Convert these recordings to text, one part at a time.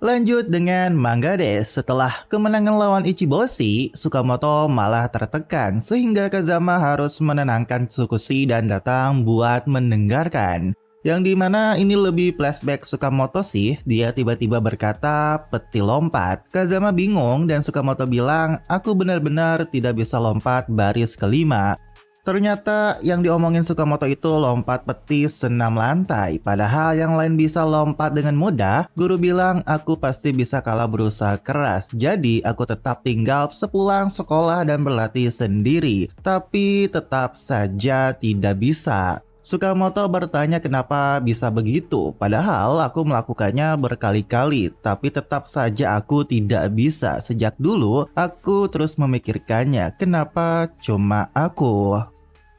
Lanjut dengan Manga Days. Setelah kemenangan lawan Ichiboshi, Tsukamoto malah tertekan sehingga Kazama harus menenangkan Tsukushi dan datang buat mendengarkan. Yang dimana ini lebih flashback Tsukamoto sih, dia tiba-tiba berkata peti lompat. Kazama bingung dan Tsukamoto bilang, aku benar-benar tidak bisa lompat baris kelima. Ternyata yang diomongin Tsukamoto itu lompat peti senam lantai. Padahal yang lain bisa lompat dengan mudah. Guru bilang aku pasti bisa kalah berusaha keras. Jadi aku tetap tinggal sepulang sekolah dan berlatih sendiri. Tapi tetap saja tidak bisa. Tsukamoto bertanya kenapa bisa begitu. Padahal aku melakukannya berkali-kali. Tapi tetap saja aku tidak bisa. Sejak dulu aku terus memikirkannya. Kenapa cuma aku?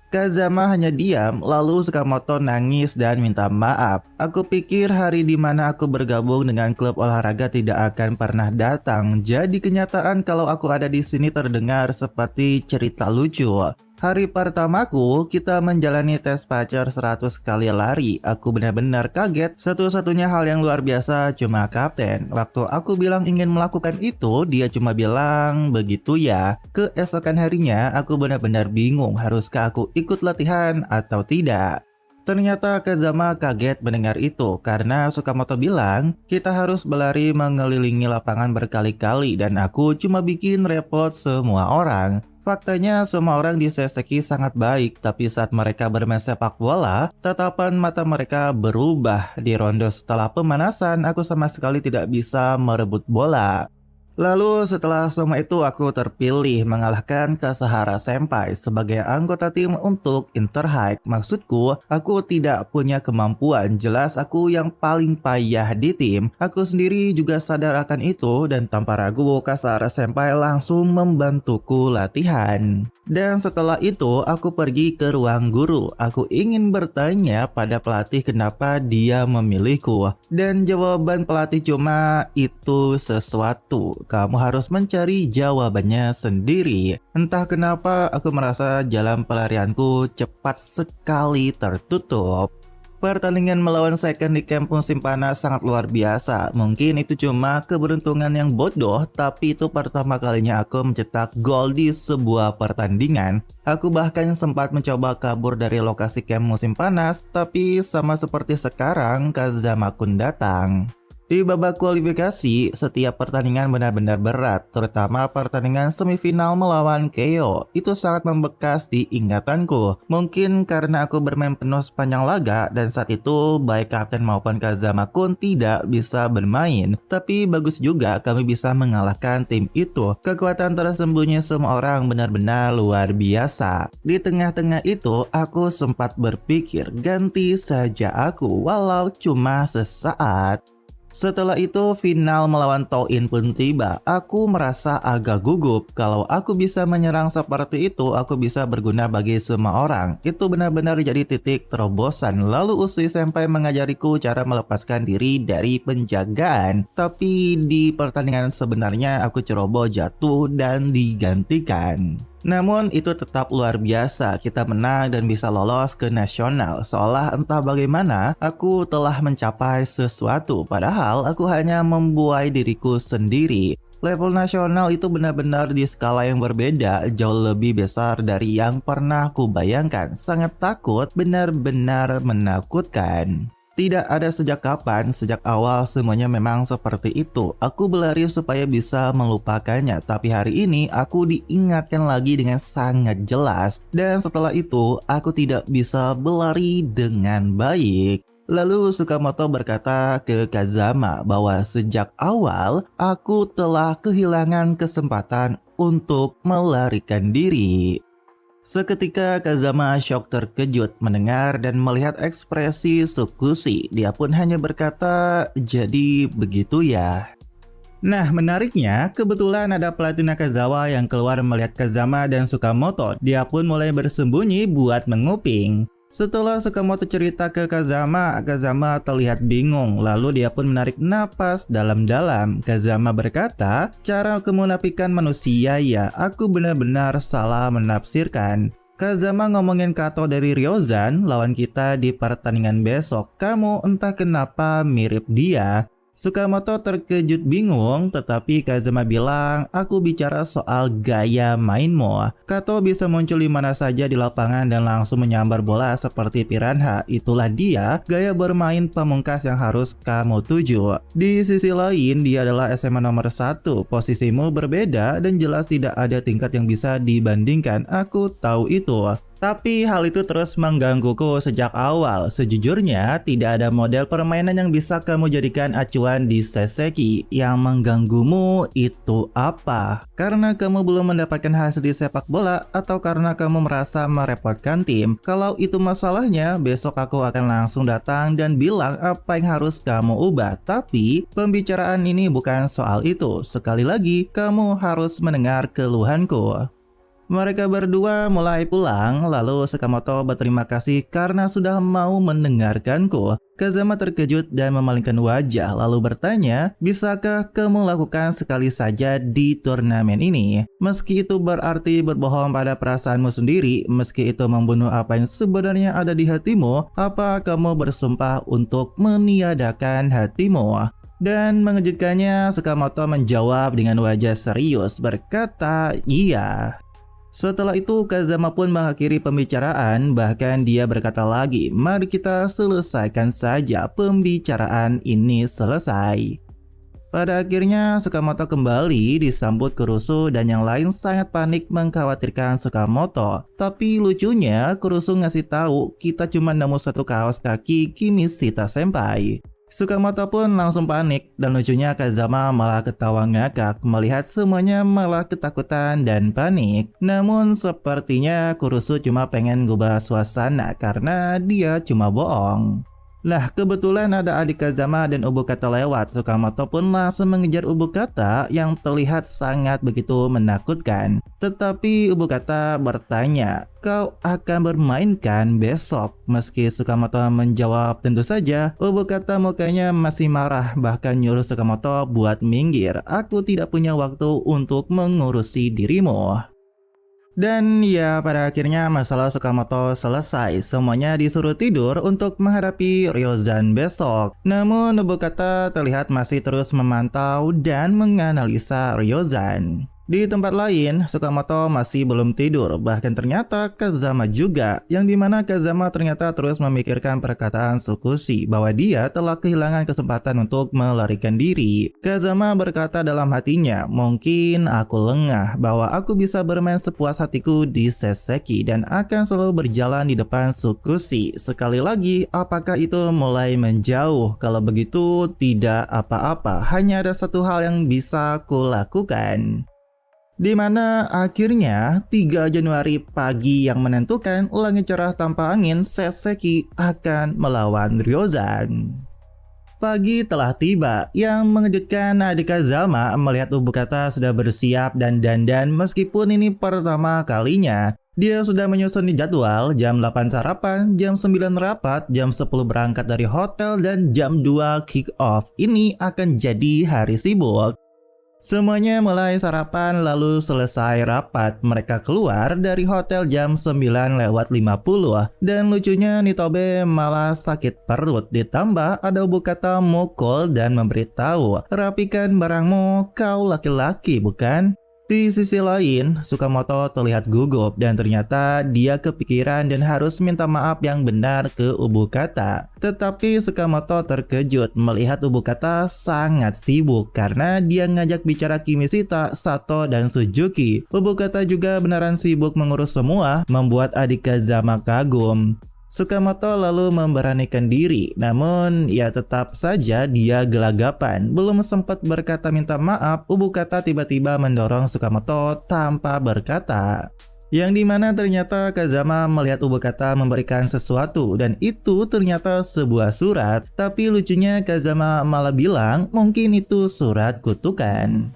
Kazama hanya diam, lalu Tsukamoto nangis dan minta maaf. Aku pikir hari di mana aku bergabung dengan klub olahraga tidak akan pernah datang. Jadi kenyataan kalau aku ada di sini terdengar seperti cerita lucu. Hari pertamaku, kita menjalani tes pacar 100 kali lari. Aku benar-benar kaget. Satu-satunya hal yang luar biasa cuma kapten. Waktu aku bilang ingin melakukan itu, dia cuma bilang, begitu ya. Keesokan harinya, aku benar-benar bingung haruskah aku ikut latihan atau tidak. Ternyata Kazama kaget mendengar itu karena Tsukamoto bilang kita harus berlari mengelilingi lapangan berkali-kali dan aku cuma bikin repot semua orang. Faktanya semua orang di Seiseki sangat baik, tapi saat mereka bermain sepak bola, tatapan mata mereka berubah. Di ronde setelah pemanasan, aku sama sekali tidak bisa merebut bola. Lalu setelah semua itu aku terpilih mengalahkan Kasahara Senpai sebagai anggota tim untuk Interhike. Maksudku, aku tidak punya kemampuan, jelas aku yang paling payah di tim. Aku sendiri juga sadar akan itu dan tanpa ragu Kasahara Senpai langsung membantuku latihan. Dan setelah itu aku pergi ke ruang guru. Aku ingin bertanya pada pelatih kenapa dia memilihku. Dan jawaban pelatih cuma itu sesuatu. Kamu harus mencari jawabannya sendiri. Entah kenapa aku merasa jalan pelarianku cepat sekali tertutup. Pertandingan melawan Seiken di camp musim panas sangat luar biasa. Mungkin itu cuma keberuntungan yang bodoh, tapi itu pertama kalinya aku mencetak gol di sebuah pertandingan. Aku bahkan sempat mencoba kabur dari lokasi camp musim panas, tapi sama seperti sekarang, Kazama-kun datang. Di babak kualifikasi, setiap pertandingan benar-benar berat, terutama pertandingan semifinal melawan Keio. Itu sangat membekas di ingatanku. Mungkin karena aku bermain penuh sepanjang laga dan saat itu baik kapten maupun Kazama-kun tidak bisa bermain. Tapi bagus juga kami bisa mengalahkan tim itu. Kekuatan tersembunyi semua orang benar-benar luar biasa. Di tengah-tengah itu, aku sempat berpikir ganti saja aku walau cuma sesaat. Setelah itu final melawan Touin pun tiba. Aku merasa agak gugup. Kalau aku bisa menyerang seperti itu, aku bisa berguna bagi semua orang. Itu benar-benar jadi titik terobosan. Lalu Usui Senpai mengajariku cara melepaskan diri dari penjagaan. Tapi di pertandingan sebenarnya aku ceroboh jatuh dan digantikan. Namun itu tetap luar biasa, kita menang dan bisa lolos ke nasional. Seolah entah bagaimana aku telah mencapai sesuatu, padahal aku hanya membuai diriku sendiri. Level nasional itu benar-benar di skala yang berbeda, jauh lebih besar dari yang pernah aku bayangkan. Sangat takut, benar-benar menakutkan. Tidak ada sejak kapan, sejak awal semuanya memang seperti itu. Aku berlari supaya bisa melupakannya, tapi hari ini aku diingatkan lagi dengan sangat jelas. Dan setelah itu, aku tidak bisa berlari dengan baik. Lalu Tsukamoto berkata ke Kazama bahwa sejak awal aku telah kehilangan kesempatan untuk melarikan diri. Seketika Kazama syok terkejut mendengar dan melihat ekspresi Tsukushi. Dia pun hanya berkata, jadi begitu ya. Nah menariknya, kebetulan ada pelatih Nakazawa yang keluar melihat Kazama dan Tsukamoto. Dia pun mulai bersembunyi buat menguping. Setelah Tsukamoto cerita ke Kazama, Kazama terlihat bingung. Lalu dia pun menarik napas dalam-dalam. Kazama berkata, cara kemunafikan manusia ya, aku benar-benar salah menafsirkan. Kazama ngomongin Kato dari Ryozan, lawan kita di pertandingan besok. Kamu entah kenapa mirip dia. Sukamoto terkejut bingung, tetapi Kazama bilang, aku bicara soal gaya mainmu. Kato bisa muncul di mana saja di lapangan dan langsung menyambar bola seperti piranha. Itulah dia, gaya bermain pamungkas yang harus kamu tuju. Di sisi lain, dia adalah SMA nomor 1. Posisimu berbeda dan jelas tidak ada tingkat yang bisa dibandingkan. Aku tahu itu. Tapi hal itu terus menggangguku sejak awal. Sejujurnya, tidak ada model permainan yang bisa kamu jadikan acuan di Sesseki. Yang mengganggumu itu apa? Karena kamu belum mendapatkan hasil di sepak bola atau karena kamu merasa merepotkan tim? Kalau itu masalahnya, besok aku akan langsung datang dan bilang apa yang harus kamu ubah. Tapi, pembicaraan ini bukan soal itu. Sekali lagi, kamu harus mendengar keluhanku. Mereka berdua mulai pulang, lalu Sakamoto berterima kasih karena sudah mau mendengarkanku. Kazama terkejut dan memalingkan wajah, lalu bertanya, bisakah kamu lakukan sekali saja di turnamen ini? Meski itu berarti berbohong pada perasaanmu sendiri, meski itu membunuh apa yang sebenarnya ada di hatimu, apa kamu bersumpah untuk meniadakan hatimu? Dan mengejutkannya, Sakamoto menjawab dengan wajah serius, berkata, iya. Setelah itu Kazama pun mengakhiri pembicaraan, bahkan dia berkata lagi, mari kita selesaikan saja pembicaraan ini selesai. Pada akhirnya Sakamoto kembali disambut Kurusu dan yang lain sangat panik mengkhawatirkan Sakamoto. Tapi lucunya Kurusu ngasih tahu kita cuma nemu satu kaos kaki Kimishita Senpai. Sakamoto pun langsung panik dan lucunya Kazama malah ketawa ngakak melihat semuanya malah ketakutan dan panik. Namun sepertinya Kurusu cuma pengen ngubah suasana karena dia cuma bohong. Nah, kebetulan ada adik Kazama dan Ubukata lewat. Sakamoto pun langsung mengejar Ubukata yang terlihat sangat begitu menakutkan. Tetapi Ubukata bertanya, kau akan bermainkan besok? Meski Sakamoto menjawab tentu saja, Ubukata mukanya masih marah bahkan nyuruh Sakamoto buat minggir. Aku tidak punya waktu untuk mengurusi dirimu. Dan ya pada akhirnya masalah Sakamoto selesai. Semuanya disuruh tidur untuk menghadapi Ryozan besok. Namun Ubukata terlihat masih terus memantau dan menganalisa Ryozan. Di tempat lain, Sakamoto masih belum tidur, bahkan ternyata Kazama juga, yang dimana Kazama ternyata terus memikirkan perkataan Tsukushi bahwa dia telah kehilangan kesempatan untuk melarikan diri. Kazama berkata dalam hatinya, mungkin aku lengah bahwa aku bisa bermain sepuas hatiku di Sesseki dan akan selalu berjalan di depan Tsukushi. Sekali lagi, apakah itu mulai menjauh? Kalau begitu, tidak apa-apa, hanya ada satu hal yang bisa kulakukan. Di mana akhirnya 3 Januari pagi yang menentukan langit cerah tanpa angin, Sesseki akan melawan Ryozan. Pagi telah tiba, yang mengejutkan adik Kazama melihat Ubukata sudah bersiap dan dandan meskipun ini pertama kalinya. Dia sudah menyusun di jadwal, jam 8 sarapan, jam 9 rapat, jam 10 berangkat dari hotel, dan jam 2 kick off. Ini akan jadi hari sibuk. Semuanya mulai sarapan lalu selesai rapat. Mereka keluar dari hotel jam 9:50 dan lucunya Nitobe malah sakit perut. Ditambah ada Ubukata mukul dan memberitahu, rapikan barangmu, kau laki-laki bukan? Di sisi lain, Sakamoto terlihat gugup dan ternyata dia kepikiran dan harus minta maaf yang benar ke Ubukata. Tetapi Sakamoto terkejut melihat Ubukata sangat sibuk karena dia ngajak bicara Kimishita, Sato, dan Suzuki. Ubukata juga beneran sibuk mengurus semua, membuat adik Kazama kagum. Sakamoto lalu memberanikan diri, namun ya tetap saja dia gelagapan. Belum sempat berkata minta maaf, Ubukata tiba-tiba mendorong Sakamoto tanpa berkata. Yang dimana ternyata Kazama melihat Ubukata memberikan sesuatu dan itu ternyata sebuah surat. Tapi lucunya Kazama malah bilang mungkin itu surat kutukan.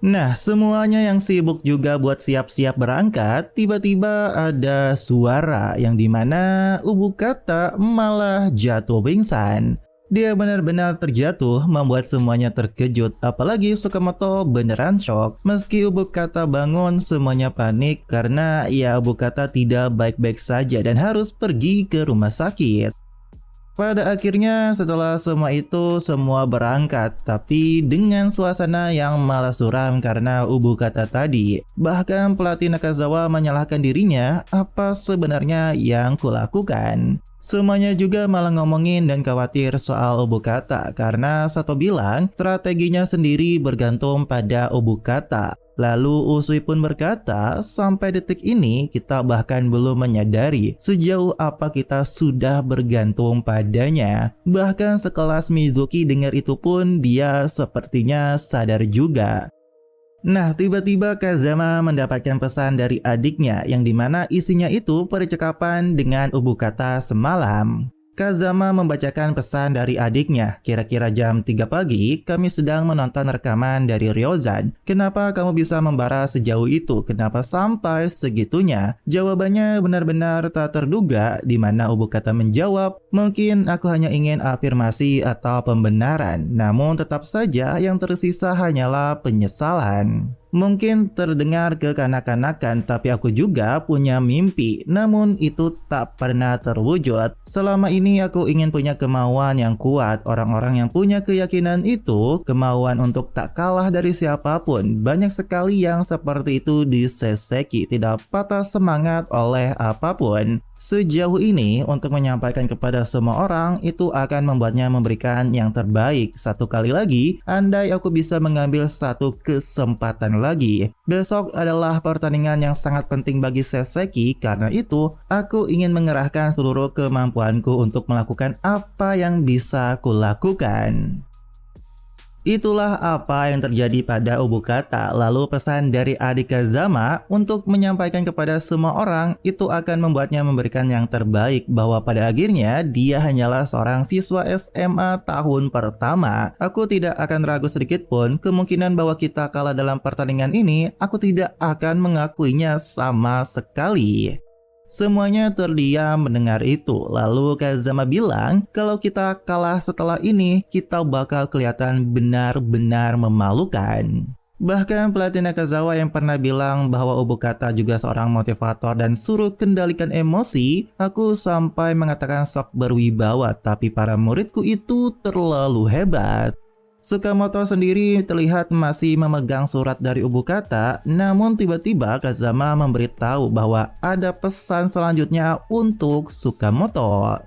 Nah, semuanya yang sibuk juga buat siap-siap berangkat, tiba-tiba ada suara yang dimana Ubukata malah jatuh pingsan. Dia benar-benar terjatuh, membuat semuanya terkejut, apalagi Sakamoto beneran shock. Meski Ubukata bangun, semuanya panik karena ya Ubukata tidak baik-baik saja dan harus pergi ke rumah sakit. Pada akhirnya setelah semua itu semua berangkat, tapi dengan suasana yang malah suram karena Ubukata tadi. Bahkan pelatih Nakazawa menyalahkan dirinya, apa sebenarnya yang kulakukan. Semuanya juga malah ngomongin dan khawatir soal Ubukata karena Sato bilang strateginya sendiri bergantung pada Ubukata. Lalu Usui pun berkata, sampai detik ini kita bahkan belum menyadari sejauh apa kita sudah bergantung padanya. Bahkan sekelas Mizuki dengar itu pun dia sepertinya sadar juga. Nah, tiba-tiba Kazama mendapatkan pesan dari adiknya yang dimana isinya itu percakapan dengan Ubukata semalam. Kazama membacakan pesan dari adiknya. Kira-kira jam 3 pagi, kami sedang menonton rekaman dari Ryozan. Kenapa kamu bisa membara sejauh itu? Kenapa sampai segitunya? Jawabannya benar-benar tak terduga, di mana Ubukata menjawab, mungkin aku hanya ingin afirmasi atau pembenaran. Namun tetap saja yang tersisa hanyalah penyesalan. Mungkin terdengar kekanak-kanakan, tapi aku juga punya mimpi, namun itu tak pernah terwujud. Selama ini aku ingin punya kemauan yang kuat. Orang-orang yang punya keyakinan itu, kemauan untuk tak kalah dari siapapun. Banyak sekali yang seperti itu di Seseki, tidak patah semangat oleh apapun. Sejauh ini, untuk menyampaikan kepada semua orang, itu akan membuatnya memberikan yang terbaik. Satu kali lagi, andai aku bisa mengambil satu kesempatan lagi. Besok adalah pertandingan yang sangat penting bagi Seseki, karena itu, aku ingin mengerahkan seluruh kemampuanku untuk melakukan apa yang bisa kulakukan. Itulah apa yang terjadi pada Ubukata. Lalu pesan dari adik Kazama untuk menyampaikan kepada semua orang itu akan membuatnya memberikan yang terbaik, bahwa pada akhirnya dia hanyalah seorang siswa SMA tahun pertama. Aku tidak akan ragu sedikit pun kemungkinan bahwa kita kalah dalam pertandingan ini. Aku tidak akan mengakuinya sama sekali. Semuanya terdiam mendengar itu. Lalu Kazama bilang, kalau kita kalah setelah ini, kita bakal kelihatan benar-benar memalukan. Bahkan pelatih Nakazawa yang pernah bilang bahwa Ubukata juga seorang motivator dan suruh kendalikan emosi, aku sampai mengatakan sok berwibawa, tapi para muridku itu terlalu hebat. Sukamoto sendiri terlihat masih memegang surat dari Ubukata, namun tiba-tiba Kazama memberitahu bahwa ada pesan selanjutnya untuk Sukamoto.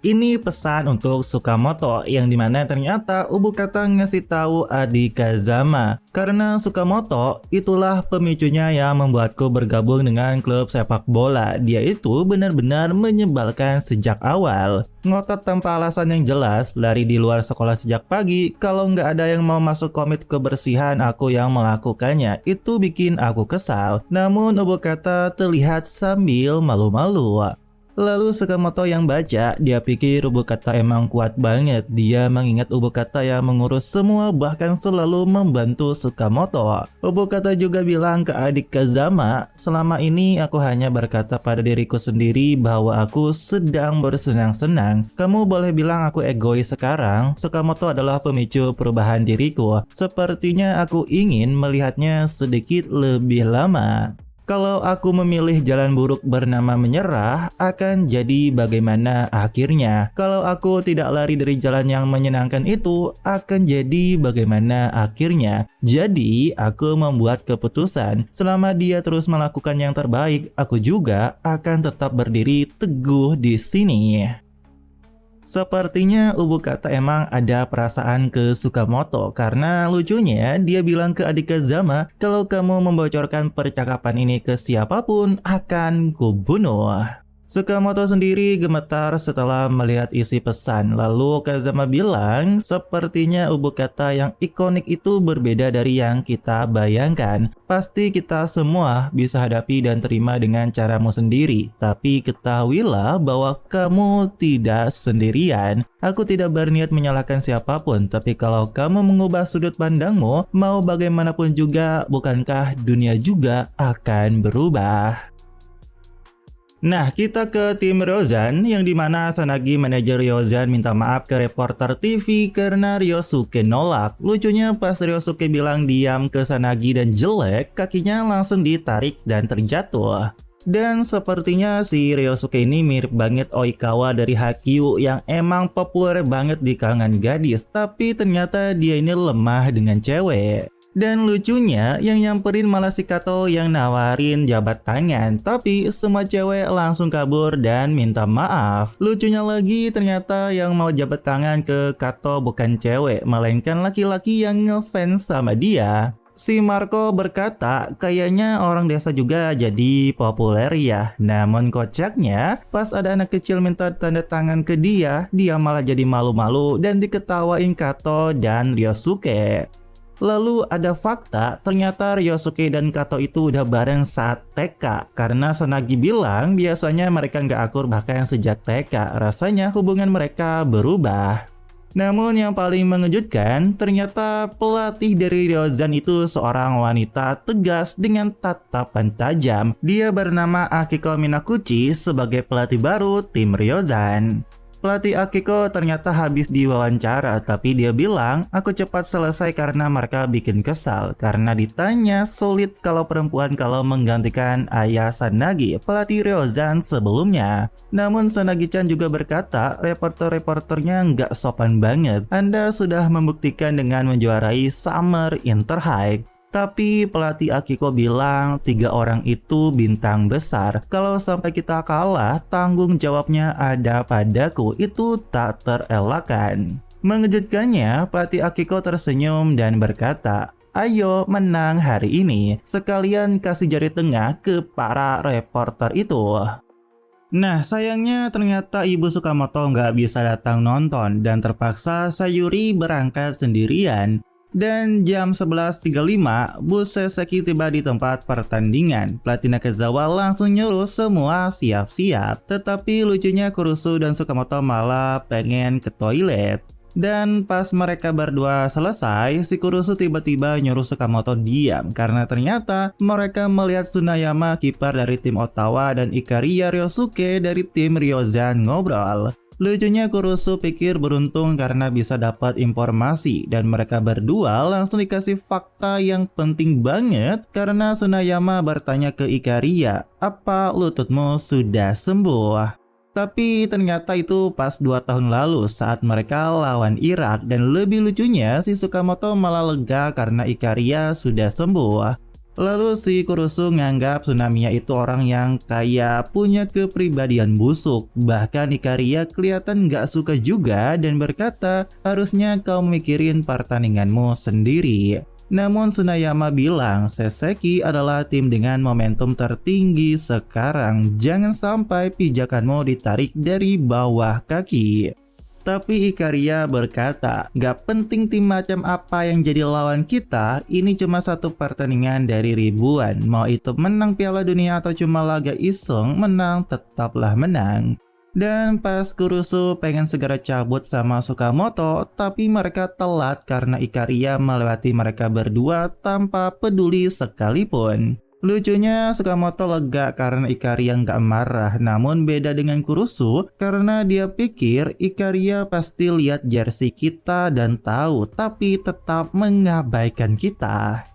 Ini pesan untuk Sukamoto yang dimana ternyata Ubukata ngasih tahu adik Kazama. Karena Sukamoto itulah pemicunya yang membuatku bergabung dengan klub sepak bola. Dia itu benar-benar menyebalkan sejak awal. Ngotot tanpa alasan yang jelas, lari di luar sekolah sejak pagi. Kalau nggak ada yang mau masuk komit kebersihan, aku yang melakukannya. Itu bikin aku kesal. Namun Ubukata terlihat sambil malu-malu. Lalu Sukamoto yang baca, dia pikir Ubukata emang kuat banget. Dia mengingat Ubukata yang mengurus semua, bahkan selalu membantu Sukamoto. Ubukata juga bilang ke adik Kazama, selama ini aku hanya berkata pada diriku sendiri bahwa aku sedang bersenang-senang. Kamu boleh bilang aku egois sekarang. Sukamoto adalah pemicu perubahan diriku. Sepertinya aku ingin melihatnya sedikit lebih lama. Kalau aku memilih jalan buruk bernama menyerah, akan jadi bagaimana akhirnya? Kalau aku tidak lari dari jalan yang menyenangkan itu, akan jadi bagaimana akhirnya? Jadi, aku membuat keputusan. Selama dia terus melakukan yang terbaik, aku juga akan tetap berdiri teguh di sini. Sepertinya Ubukata emang ada perasaan ke Sukamoto, karena lucunya dia bilang ke adik Kazama, kalau kamu membocorkan percakapan ini ke siapapun akan kubunuh. Sukamoto sendiri gemetar setelah melihat isi pesan. Lalu Kazama bilang, sepertinya Ubukata yang ikonik itu berbeda dari yang kita bayangkan. Pasti kita semua bisa hadapi dan terima dengan caramu sendiri. Tapi ketahuilah bahwa kamu tidak sendirian. Aku tidak berniat menyalahkan siapapun, tapi kalau kamu mengubah sudut pandangmu, mau bagaimanapun juga, bukankah dunia juga akan berubah? Nah, kita ke tim Ryozan, yang dimana Sanagi manajer Ryozan minta maaf ke reporter TV karena Ryosuke nolak. Lucunya pas Ryosuke bilang diam ke Sanagi dan jelek, kakinya langsung ditarik dan terjatuh. Dan sepertinya si Ryosuke ini mirip banget Oikawa dari Haikyuu yang emang populer banget di kalangan gadis, tapi ternyata dia ini lemah dengan cewek. Dan lucunya, yang nyamperin malah si Kato yang nawarin jabat tangan, tapi semua cewek langsung kabur dan minta maaf. Lucunya lagi, ternyata yang mau jabat tangan ke Kato bukan cewek, melainkan laki-laki yang ngefans sama dia. Si Marco berkata, kayaknya orang desa juga jadi populer ya. Namun kocaknya, pas ada anak kecil minta tanda tangan ke dia malah jadi malu-malu dan diketawain Kato dan Ryosuke. Lalu ada fakta, ternyata Ryosuke dan Kato itu udah bareng saat TK. Karena Sanagi bilang biasanya mereka nggak akur bahkan sejak TK. Rasanya hubungan mereka berubah. Namun yang paling mengejutkan, ternyata pelatih dari Ryozan itu seorang wanita tegas dengan tatapan tajam. Dia bernama Akiko Minakuchi sebagai pelatih baru tim Ryozan. Pelatih Akiko ternyata habis diwawancara, tapi dia bilang, aku cepat selesai karena mereka bikin kesal. Karena ditanya sulit kalau perempuan kalau menggantikan ayah Sanagi, pelatih Ryozan sebelumnya. Namun Sanagi-chan juga berkata, reporter-reporternya nggak sopan banget. Anda sudah membuktikan dengan menjuarai Summer Inter High. Tapi pelatih Akiko bilang 3 orang itu bintang besar. Kalau sampai kita kalah, tanggung jawabnya ada padaku. Itu tak terelakkan. Mengejutkannya, pelatih Akiko tersenyum dan berkata, ayo menang hari ini. Sekalian kasih jari tengah ke para reporter itu. Nah, sayangnya ternyata Ibu Sukamoto nggak bisa datang nonton dan terpaksa Sayuri berangkat sendirian. Dan jam 11.35, bus Seseki tiba di tempat pertandingan. Pelatih Nakazawa langsung nyuruh semua siap-siap. Tetapi lucunya Kurusu dan Sukamoto malah pengen ke toilet. Dan pas mereka berdua selesai, si Kurusu tiba-tiba nyuruh Sukamoto diam. Karena ternyata mereka melihat Tsunayama, kiper dari tim Ottawa, dan Ikariya Ryosuke dari tim Ryozan ngobrol. Lucunya Kurusu pikir beruntung karena bisa dapat informasi dan mereka berdua langsung dikasih fakta yang penting banget karena Tsunayama bertanya ke Ikariya, apa lututmu sudah sembuh? Tapi ternyata itu pas 2 tahun lalu saat mereka lawan Irak dan lebih lucunya si Sukamoto malah lega karena Ikariya sudah sembuh. Lalu si Kurusu nganggap Tsunamiya itu orang yang kayak punya kepribadian busuk. Bahkan Ikariya kelihatan gak suka juga dan berkata, harusnya kau mikirin pertandinganmu sendiri. Namun Tsunayama bilang Seseki adalah tim dengan momentum tertinggi sekarang. Jangan sampai pijakanmu ditarik dari bawah kaki. Tapi Ikariya berkata, gak penting tim macam apa yang jadi lawan kita, ini cuma satu pertandingan dari ribuan. Mau itu menang Piala Dunia atau cuma laga iseng, menang tetaplah menang. Dan pas Kurusu pengen segera cabut sama Sukamoto, tapi mereka telat karena Ikariya melewati mereka berdua tanpa peduli sekalipun. Lucunya Sukamoto lega karena Ikariya nggak marah, namun beda dengan Kurusu karena dia pikir Ikariya pasti lihat jersey kita dan tahu tapi tetap mengabaikan kita.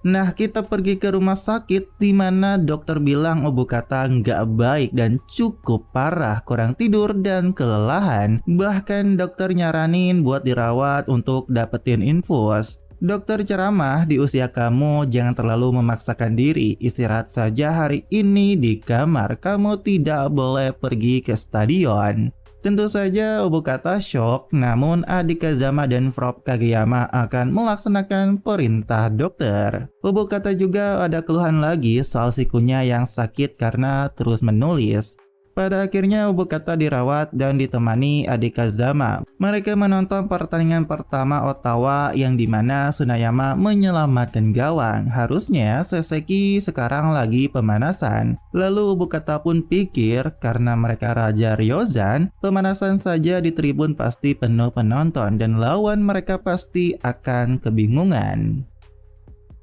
Nah, kita pergi ke rumah sakit di mana dokter bilang Obokata nggak baik dan cukup parah, kurang tidur dan kelelahan. Bahkan dokter nyaranin buat dirawat untuk dapetin infus. Dokter ceramah, di usia kamu jangan terlalu memaksakan diri, istirahat saja hari ini di kamar, kamu tidak boleh pergi ke stadion. Tentu saja Obokata shock, namun adik Kazama dan Prof Kageyama akan melaksanakan perintah dokter. Obokata juga ada keluhan lagi soal sikunya yang sakit karena terus menulis. Pada akhirnya Obokata dirawat dan ditemani adik Kazama. Mereka menonton pertandingan pertama Ottawa yang dimana Tsunayama menyelamatkan gawang. Harusnya Seseki sekarang lagi pemanasan. Lalu Obokata pun pikir karena mereka Raja Ryozan, pemanasan saja di tribun pasti penuh penonton dan lawan mereka pasti akan kebingungan.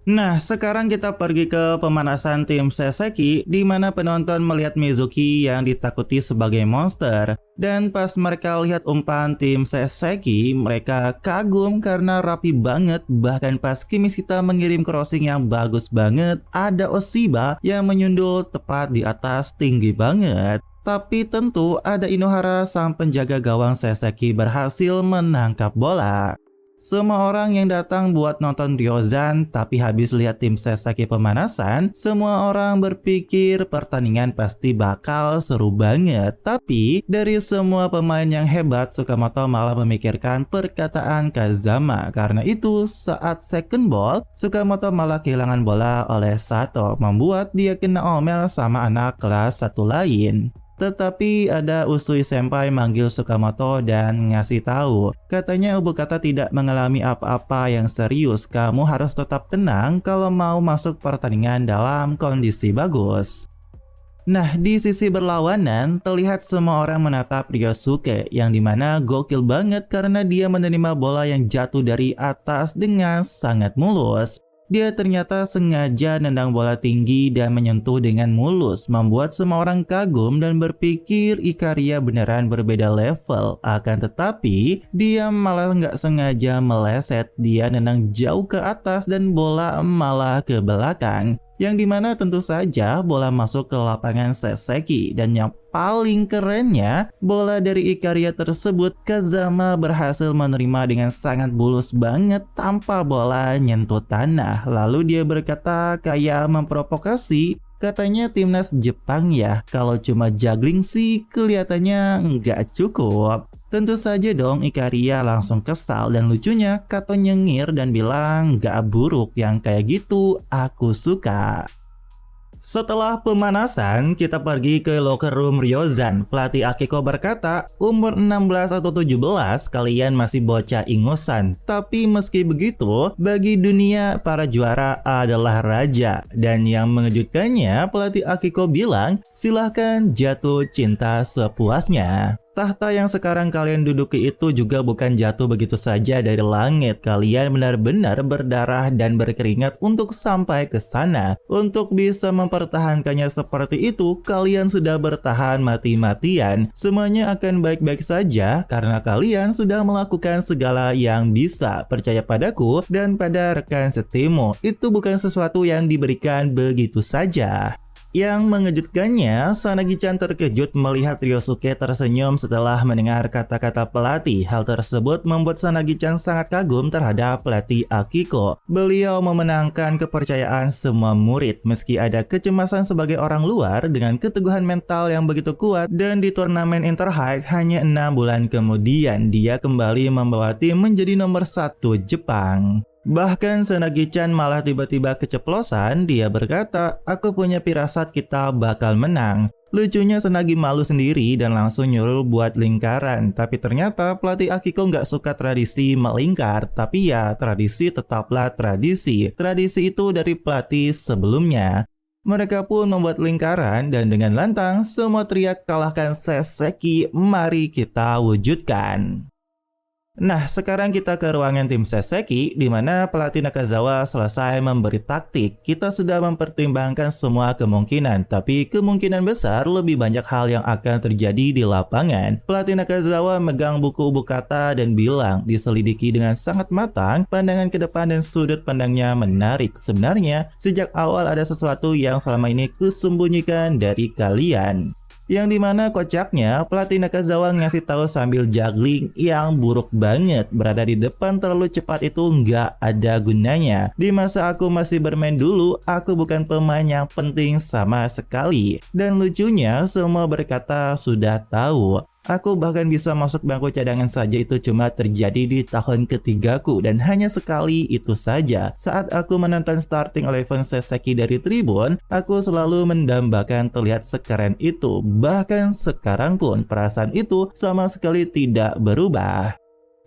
Nah, sekarang kita pergi ke pemanasan tim Saseki, di mana penonton melihat Mizuki yang ditakuti sebagai monster. Dan pas mereka lihat umpan tim Saseki, mereka kagum karena rapi banget. Bahkan pas Kimishita mengirim crossing yang bagus banget, ada Oshiba yang menyundul tepat di atas tinggi banget. Tapi tentu ada Inohara sang penjaga gawang Saseki berhasil menangkap bola. Semua orang yang datang buat nonton Ryozan, tapi habis lihat tim Saseki pemanasan, semua orang berpikir pertandingan pasti bakal seru banget. Tapi dari semua pemain yang hebat, Tsukamoto malah memikirkan perkataan Kazama. Karena itu saat second ball, Tsukamoto malah kehilangan bola oleh Sato, membuat dia kena omel sama anak kelas 1 lain. Tetapi ada Usui Senpai manggil Tsukamoto dan ngasih tahu, katanya Obokata tidak mengalami apa-apa yang serius, kamu harus tetap tenang kalau mau masuk pertandingan dalam kondisi bagus. Nah, di sisi berlawanan, terlihat semua orang menatap Ryosuke yang dimana gokil banget karena dia menerima bola yang jatuh dari atas dengan sangat mulus. Dia ternyata sengaja nendang bola tinggi dan menyentuh dengan mulus, membuat semua orang kagum dan berpikir Ikaria beneran berbeda level. Akan tetapi, dia malah nggak sengaja meleset, dia nendang jauh ke atas dan bola malah ke belakang. Yang dimana tentu saja bola masuk ke lapangan Saseki, dan yang paling kerennya, bola dari Ikaria tersebut Kazama berhasil menerima dengan sangat bulus banget tanpa bola nyentuh tanah. Lalu dia berkata kayak memprovokasi, katanya timnas Jepang ya, kalau cuma juggling sih kelihatannya nggak cukup. Tentu saja dong Ikaria langsung kesal dan lucunya Kato nyengir dan bilang gak buruk, yang kayak gitu aku suka. Setelah pemanasan, kita pergi ke locker room Ryozan. Pelatih Akiko berkata, umur 16 atau 17, kalian masih bocah ingusan. Tapi meski begitu, bagi dunia para juara adalah raja. Dan yang mengejutkannya, pelatih Akiko bilang, silahkan jatuh cinta sepuasnya. Tahta yang sekarang kalian duduki itu juga bukan jatuh begitu saja dari langit. Kalian benar-benar berdarah dan berkeringat untuk sampai ke sana. Untuk bisa mempertahankannya seperti itu, kalian sudah bertahan mati-matian. Semuanya akan baik-baik saja karena kalian sudah melakukan segala yang bisa. Percaya padaku dan pada rekan setimu. Itu bukan sesuatu yang diberikan begitu saja. Yang mengejutkannya, Sanagi-chan terkejut melihat Ryosuke tersenyum setelah mendengar kata-kata pelatih. Hal tersebut membuat Sanagi-chan sangat kagum terhadap pelatih Akiko. Beliau memenangkan kepercayaan semua murid meski ada kecemasan sebagai orang luar dengan keteguhan mental yang begitu kuat, dan di turnamen Interhigh hanya 6 bulan kemudian dia kembali membawa tim menjadi nomor 1 Jepang. Bahkan Sanagi-chan malah tiba-tiba keceplosan, dia berkata, aku punya firasat kita bakal menang. Lucunya Sanagi malu sendiri dan langsung nyuruh buat lingkaran. Tapi ternyata pelatih Akiko nggak suka tradisi melingkar. Tapi ya tradisi tetaplah tradisi. Tradisi itu dari pelatih sebelumnya. Mereka pun membuat lingkaran dan dengan lantang semua teriak kalahkan Saseki, mari kita wujudkan. Nah, sekarang kita ke ruangan tim Saseki, di mana pelatih Nakazawa selesai memberi taktik. Kita sudah mempertimbangkan semua kemungkinan, tapi kemungkinan besar lebih banyak hal yang akan terjadi di lapangan. Pelatih Nakazawa megang buku Obokata dan bilang, diselidiki dengan sangat matang, pandangan ke depan dan sudut pandangnya menarik. Sebenarnya, sejak awal ada sesuatu yang selama ini kusembunyikan dari kalian. Yang dimana kocaknya, pelatih Nakazawa ngasih tahu sambil juggling yang buruk banget. Berada di depan terlalu cepat itu nggak ada gunanya. Di masa aku masih bermain dulu, aku bukan pemain yang penting sama sekali. Dan lucunya, semua berkata sudah tahu. Aku bahkan bisa masuk bangku cadangan saja itu cuma terjadi di tahun ketigaku dan hanya sekali itu saja. Saat aku menonton starting 11 Saseki dari tribun, aku selalu mendambakan terlihat sekeren itu. Bahkan sekarang pun perasaan itu sama sekali tidak berubah.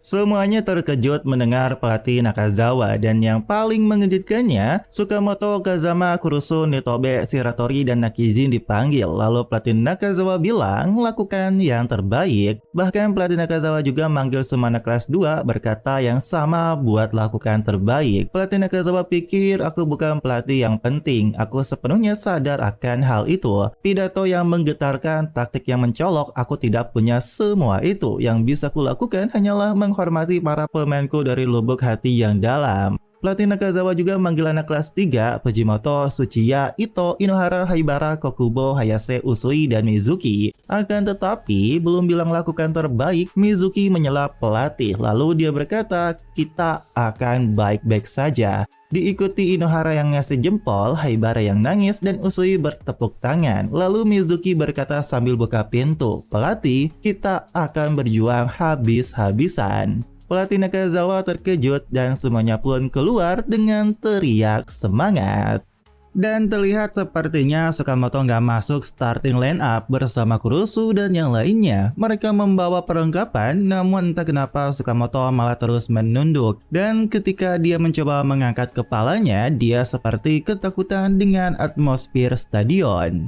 Semuanya terkejut mendengar pelatih Nakazawa, dan yang paling mengejutkannya, Tsukamoto, Kazama, Kurusu, Nitobe, Shiratori, dan Nakijin dipanggil. Lalu pelatih Nakazawa bilang, lakukan yang terbaik. Bahkan pelatih Nakazawa juga manggil Sumana kelas 2 berkata yang sama buat lakukan terbaik. Pelatih Nakazawa pikir aku bukan pelatih yang penting, aku sepenuhnya sadar akan hal itu. Pidato yang menggetarkan, taktik yang mencolok, aku tidak punya semua itu. Yang bisa kulakukan hanyalah menghormati para pemainku dari lubuk hati yang dalam. Pelatih Nakazawa juga manggil anak kelas 3, Fujimoto, Tsuchiya, Ito, Inohara, Haibara, Kokubo, Hayase, Usui, dan Mizuki. Akan tetapi, belum bilang lakukan terbaik, Mizuki menyela pelatih. Lalu dia berkata, kita akan baik-baik saja. Diikuti Inohara yang ngasih jempol, Haibara yang nangis, dan Usui bertepuk tangan. Lalu Mizuki berkata sambil buka pintu, pelatih, kita akan berjuang habis-habisan. Pelatih Nakazawa terkejut dan semuanya pun keluar dengan teriak semangat. Dan terlihat sepertinya Tsukamoto nggak masuk starting line up bersama Kurusu dan yang lainnya. Mereka membawa perlengkapan, namun entah kenapa Tsukamoto malah terus menunduk. Dan ketika dia mencoba mengangkat kepalanya, dia seperti ketakutan dengan atmosfer stadion.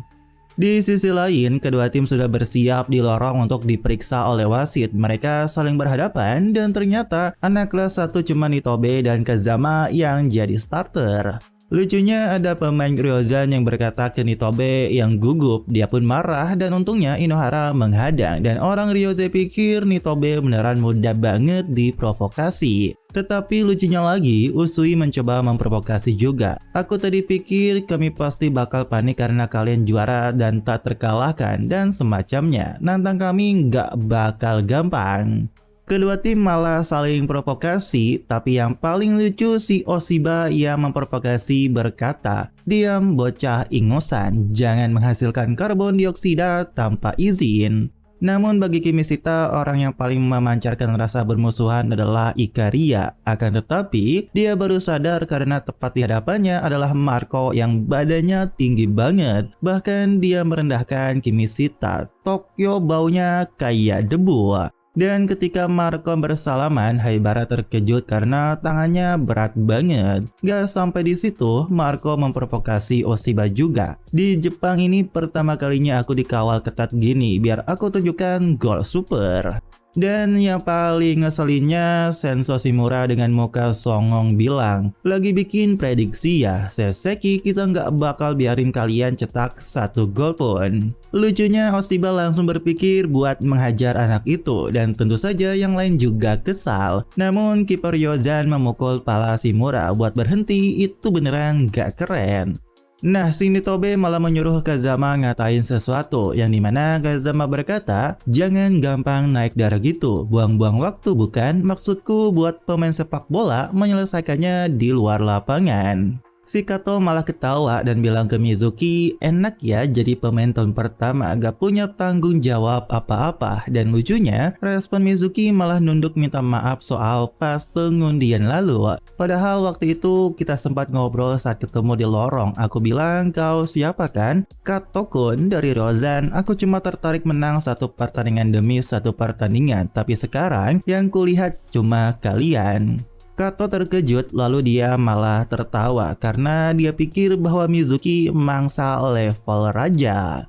Di sisi lain, kedua tim sudah bersiap di lorong untuk diperiksa oleh wasit. Mereka saling berhadapan dan ternyata anak kelas 1 cuma Nitobe dan Kazama yang jadi starter. Lucunya ada pemain Ryozan yang berkata ke Nitobe yang gugup, dia pun marah dan untungnya Inohara menghadang dan orang Ryoze pikir Nitobe beneran mudah banget diprovokasi. Tetapi lucunya lagi, Usui mencoba memprovokasi juga. Aku tadi pikir kami pasti bakal panik karena kalian juara dan tak terkalahkan dan semacamnya. Nantang kami nggak bakal gampang. Kedua tim malah saling provokasi, tapi yang paling lucu si Oshiba yang memprovokasi berkata, diam bocah ingusan, jangan menghasilkan karbon dioksida tanpa izin. Namun bagi Kimishita, orang yang paling memancarkan rasa bermusuhan adalah Ikaria. Akan tetapi, dia baru sadar karena tepat di hadapannya adalah Marco yang badannya tinggi banget. Bahkan dia merendahkan Kimishita. Tokyo baunya kayak debu. Dan ketika Marco bersalaman, Haibara terkejut karena tangannya berat banget. Gak sampai di situ, Marco memprovokasi Oshiba juga. Di Jepang ini pertama kalinya aku dikawal ketat gini, biar aku tunjukkan gol super. Dan yang paling ngeselinnya, Sensho Shimura dengan muka songong bilang, lagi bikin prediksi ya, Seseki kita nggak bakal biarin kalian cetak 1 gol pun. Lucunya Oshiba langsung berpikir buat menghajar anak itu, dan tentu saja yang lain juga kesal. Namun kiper Ryozan memukul pala Shimura buat berhenti, itu beneran gak keren. Nah, si Nitobe malah menyuruh Kazama ngatain sesuatu, yang dimana Kazama berkata, jangan gampang naik darah gitu, buang-buang waktu bukan? Maksudku buat pemain sepak bola menyelesaikannya di luar lapangan. Si Kato malah ketawa dan bilang ke Mizuki, enak ya jadi pemain tahun pertama gak punya tanggung jawab apa-apa. Dan lucunya, respon Mizuki malah nunduk minta maaf soal pas pengundian lalu. Padahal waktu itu kita sempat ngobrol saat ketemu di lorong. Aku bilang, kau siapa kan? Kato-kun dari Ryozan, aku cuma tertarik menang 1 pertandingan demi 1 pertandingan. Tapi sekarang yang kulihat cuma kalian. Kato terkejut, lalu dia malah tertawa karena dia pikir bahwa Mizuki mangsa level raja.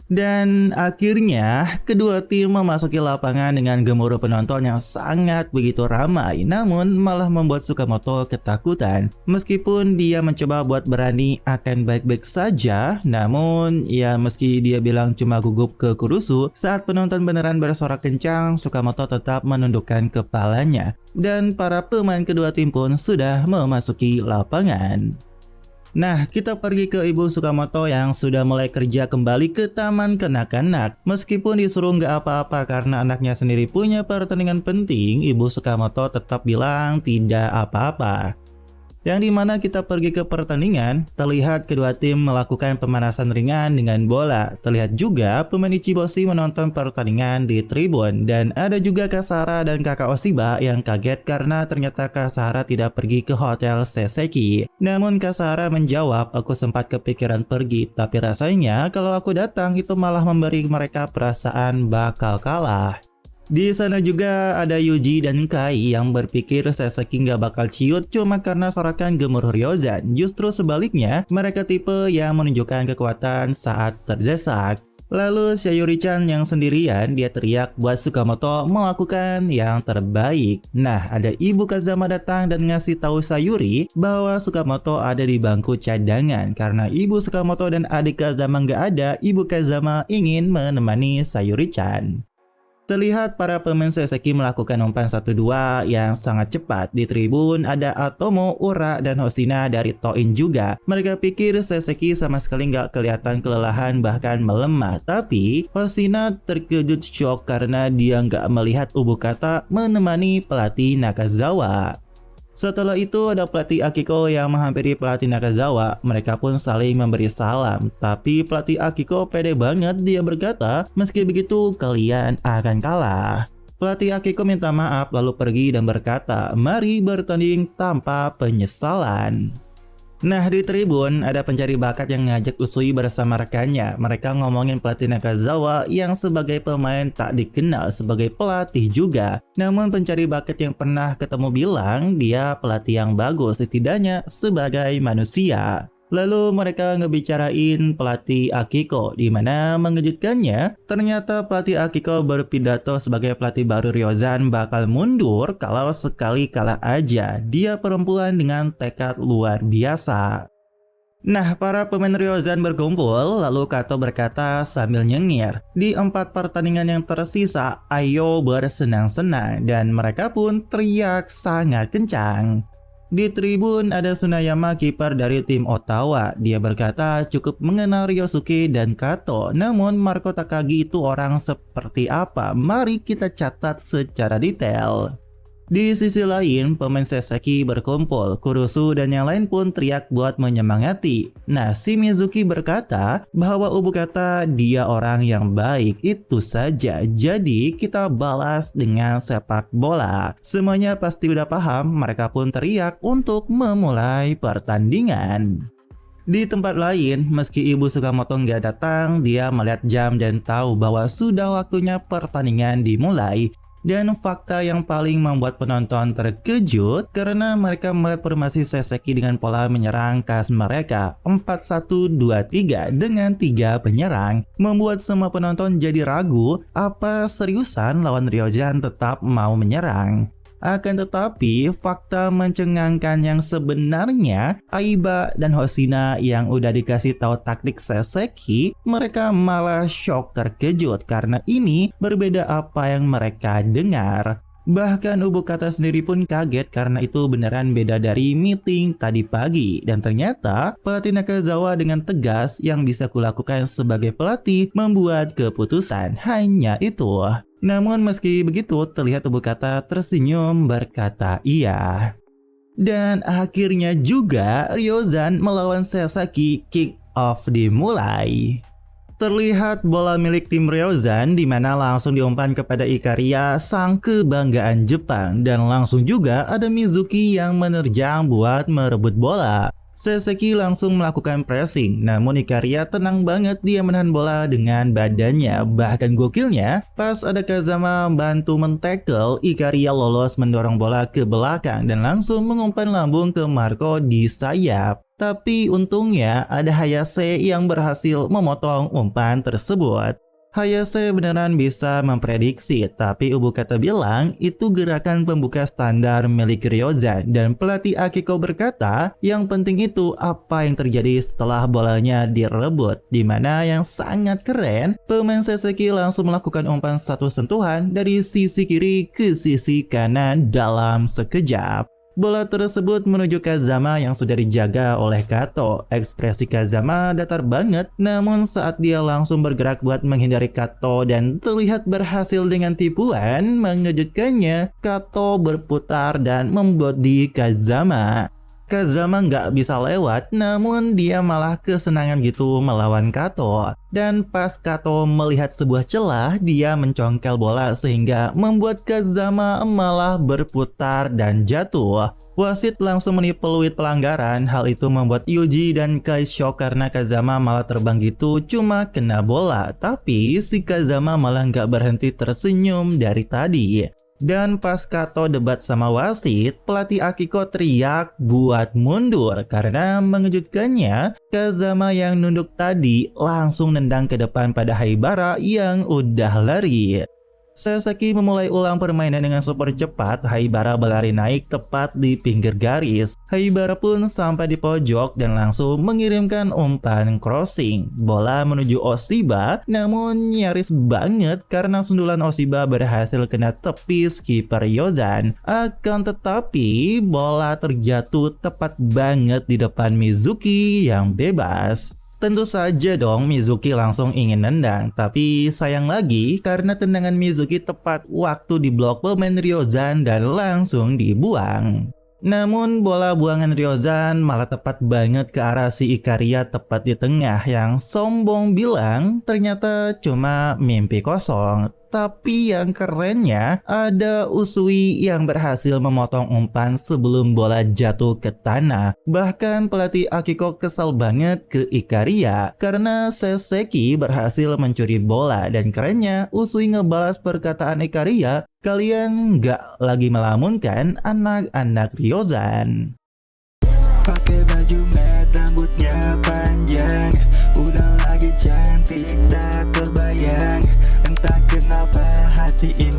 Dan akhirnya kedua tim memasuki lapangan dengan gemuruh penonton yang sangat begitu ramai, namun malah membuat Tsukamoto ketakutan. Meskipun dia mencoba buat berani akan baik-baik saja, namun ya meski dia bilang cuma gugup ke Kurusu, saat penonton beneran bersorak kencang, Tsukamoto tetap menundukkan kepalanya. Dan para pemain kedua tim pun sudah memasuki lapangan. Nah, kita pergi ke Ibu Tsukamoto yang sudah mulai kerja kembali ke taman kanak-kanak. Meskipun disuruh nggak apa-apa karena anaknya sendiri punya pertandingan penting, Ibu Tsukamoto tetap bilang tidak apa-apa. Yang dimana kita pergi ke pertandingan, terlihat kedua tim melakukan pemanasan ringan dengan bola. Terlihat juga pemain Ichiboshi menonton pertandingan di tribun. Dan ada juga Kasara dan kakak Oshiba yang kaget karena ternyata Kasara tidak pergi ke hotel Seseki. Namun Kasara menjawab, aku sempat kepikiran pergi, tapi rasanya kalau aku datang itu malah memberi mereka perasaan bakal kalah. Di sana juga ada Yuji dan Kai yang berpikir Sasaki nggak bakal ciut cuma karena sorakan gemuruh Ryozan. Justru sebaliknya, mereka tipe yang menunjukkan kekuatan saat terdesak. Lalu Sayuri-chan yang sendirian, dia teriak buat Tsukamoto melakukan yang terbaik. Nah, ada ibu Kazama datang dan ngasih tahu Sayuri bahwa Tsukamoto ada di bangku cadangan. Karena ibu Tsukamoto dan adik Kazama nggak ada, ibu Kazama ingin menemani Sayuri-chan. Terlihat para pemain Saseki melakukan umpan 1-2 yang sangat cepat. Di tribun ada Atomo, Ura, dan Hoshina dari Toin juga. Mereka pikir Saseki sama sekali nggak kelihatan kelelahan bahkan melemah. Tapi Hoshina terkejut shock karena dia nggak melihat Ubukata menemani pelatih Nakazawa. Setelah itu ada pelatih Akiko yang menghampiri pelatih Nakazawa. Mereka pun saling memberi salam. Tapi pelatih Akiko pede banget, dia berkata, meski begitu kalian akan kalah. Pelatih Akiko minta maaf lalu pergi dan berkata, mari bertanding tanpa penyesalan. Nah, di tribun ada pencari bakat yang ngajak Usui bersama rekannya. Mereka ngomongin pelatih Nakazawa yang sebagai pemain tak dikenal sebagai pelatih juga. Namun pencari bakat yang pernah ketemu bilang dia pelatih yang bagus setidaknya sebagai manusia. Lalu mereka ngebicarain pelatih Akiko, di mana mengejutkannya ternyata pelatih Akiko berpidato sebagai pelatih baru Ryozan bakal mundur kalau sekali kalah aja. Dia perempuan dengan tekad luar biasa. Nah, para pemain Ryozan berkumpul, lalu Kato berkata sambil nyengir, di 4 pertandingan yang tersisa, ayo bersenang-senang, dan mereka pun teriak sangat kencang. Di tribun ada Tsunayama, kiper dari tim Ottawa. Dia berkata cukup mengenal Ryosuke dan Kato, namun Marco Takagi itu orang seperti apa? Mari kita catat secara detail. Di sisi lain, pemain Saseki berkumpul, Kurusu dan yang lain pun teriak buat menyemangati. Nah, si Mizuki berkata bahwa Ubukata dia orang yang baik, itu saja. Jadi kita balas dengan sepak bola. Semuanya pasti udah paham, mereka pun teriak untuk memulai pertandingan. Di tempat lain, meski ibu Tsukamoto nggak datang, dia melihat jam dan tahu bahwa sudah waktunya pertandingan dimulai. Dan fakta yang paling membuat penonton terkejut karena mereka melihat formasi Saseki dengan pola menyerang khas mereka 4-1-2-3 dengan 3 penyerang, membuat semua penonton jadi ragu apa seriusan lawan Ryozan tetap mau menyerang. Akan tetapi, fakta mencengangkan yang sebenarnya, Aiba dan Hoshina yang udah dikasih tahu taktik Saseki, mereka malah shock terkejut karena ini berbeda apa yang mereka dengar. Bahkan Ubukata sendiri pun kaget karena itu beneran beda dari meeting tadi pagi. Dan ternyata pelatih Nakazawa dengan tegas yang bisa kulakukan sebagai pelatih membuat keputusan hanya itu. Namun meski begitu terlihat Ubukata tersenyum berkata iya. Dan akhirnya juga Ryozan melawan Sasaki, kick off dimulai. Terlihat bola milik tim Ryozan di mana langsung diumpan kepada Ikaria, sang kebanggaan Jepang, dan langsung juga ada Mizuki yang menerjang buat merebut bola. Saseki langsung melakukan pressing, namun Ikaria tenang banget, dia menahan bola dengan badannya. Bahkan gokilnya, pas ada Kazama bantu men-tackle, Ikaria lolos mendorong bola ke belakang dan langsung mengumpan lambung ke Marco di sayap. Tapi untungnya ada Hayase yang berhasil memotong umpan tersebut. Hayase beneran bisa memprediksi, tapi Ubukata bilang itu gerakan pembuka standar milik Ryozan, dan pelatih Akiko berkata yang penting itu apa yang terjadi setelah bolanya direbut, dimana yang sangat keren, pemain Saseki langsung melakukan umpan satu sentuhan dari sisi kiri ke sisi kanan dalam sekejap. Bola tersebut menuju Kazama yang sudah dijaga oleh Kato. Ekspresi Kazama datar banget, namun saat dia langsung bergerak buat menghindari Kato dan terlihat berhasil dengan tipuan, mengejutkannya, Kato berputar dan membody Kazama. Kazama nggak bisa lewat, namun dia malah kesenangan gitu melawan Kato. Dan pas Kato melihat sebuah celah, dia mencongkel bola sehingga membuat Kazama malah berputar dan jatuh. Wasit langsung menipu peluit pelanggaran. Hal itu membuat Yuji dan Kai shock karena Kazama malah terbang gitu cuma kena bola. Tapi si Kazama malah nggak berhenti tersenyum dari tadi. Dan pas Kato debat sama wasit, pelatih Akiko teriak buat mundur karena mengejutkannya, Kazama yang nunduk tadi langsung nendang ke depan pada Haibara yang udah lari. Sasaki memulai ulang permainan dengan super cepat. Haibara berlari naik tepat di pinggir garis. Haibara pun sampai di pojok dan langsung mengirimkan umpan crossing. Bola menuju Oshiba, namun nyaris banget karena sundulan Oshiba berhasil kena tepis kiper Yozan. Akan tetapi, bola terjatuh tepat banget di depan Mizuki yang bebas. Tentu saja dong Mizuki langsung ingin nendang, tapi sayang lagi karena tendangan Mizuki tepat waktu di blok pemain Ryozan dan langsung dibuang. Namun bola buangan Ryozan malah tepat banget ke arah si Ikaria tepat di tengah yang sombong bilang ternyata cuma mimpi kosong. Tapi yang kerennya ada Usui yang berhasil memotong umpan sebelum bola jatuh ke tanah. Bahkan pelatih Akiko kesal banget ke Ikaria karena Saseki berhasil mencuri bola. Dan kerennya Usui ngebalas perkataan Ikaria, kalian nggak lagi melamunkan anak-anak Ryozan. Pakai baju merah, rambutnya panjang, udah lagi cantik tak terbayang. Entah kenapa hati ini